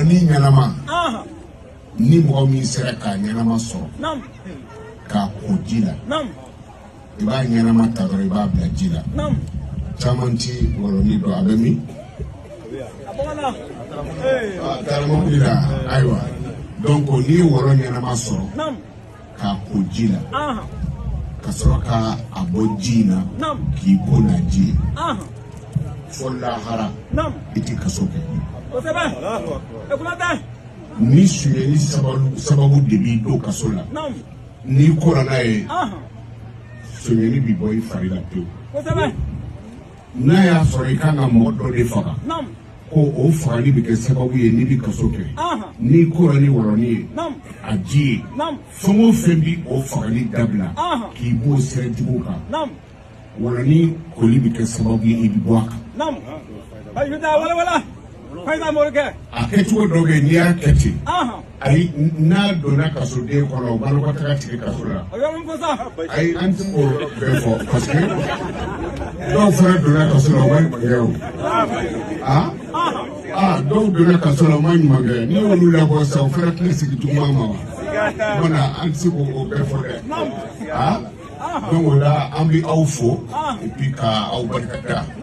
ni ɲanama ni mɔgɔ min sera k'a ɲanama sɔrɔ k'a ko ji la i b'a ɲanama ta dɔrɔn i b'a bila ji la caman ti wɔlɔni dɔn a bɛ min taramabili la ayiwa donc n'i ye wɔlɔ ɲanama sɔrɔ k'a ko ji la ka sɔrɔ ka a bɔ ji in na k'i ko na ji ye fo lahara i tɛ kaso kɛ ni suyɛli sababu de b'i don kaso la n'i kora n'a ye suyɛli b'i bɔ i fari la pewu n'a y'a sɔrɔ i kan ka mɔgɔ dɔ de faga ko o fagali bɛ kɛ sababu ye n'i bɛ kaso kɛ n'i kora ni wɔlɔni ye a ji ye fɛn o fɛn bɛ o fagali dabila k'i b'o sɛrɛtigiw kan wɔlɔni koli bɛ kɛ sababu ye i bɛ bɔ a kan a kɛcogo dɔ bɛ yen n'i y'a kɛ ten ayi n'a donna kasoden kɔnɔ o banakɔtaga tigɛ kaso la ayi an tɛ o bɛɛ fɔ parce que dɔw fana donna kaso la o ma ɲuman kɛ o dɔw donna kaso la o ma ɲuman kɛ n'i y'olu labɔ sisan o fana tɛna segin tuguma ma wa mana an tɛ se k'o bɛɛ fɔ dɛ donc o la an bɛ aw fo et puis ka aw barika da.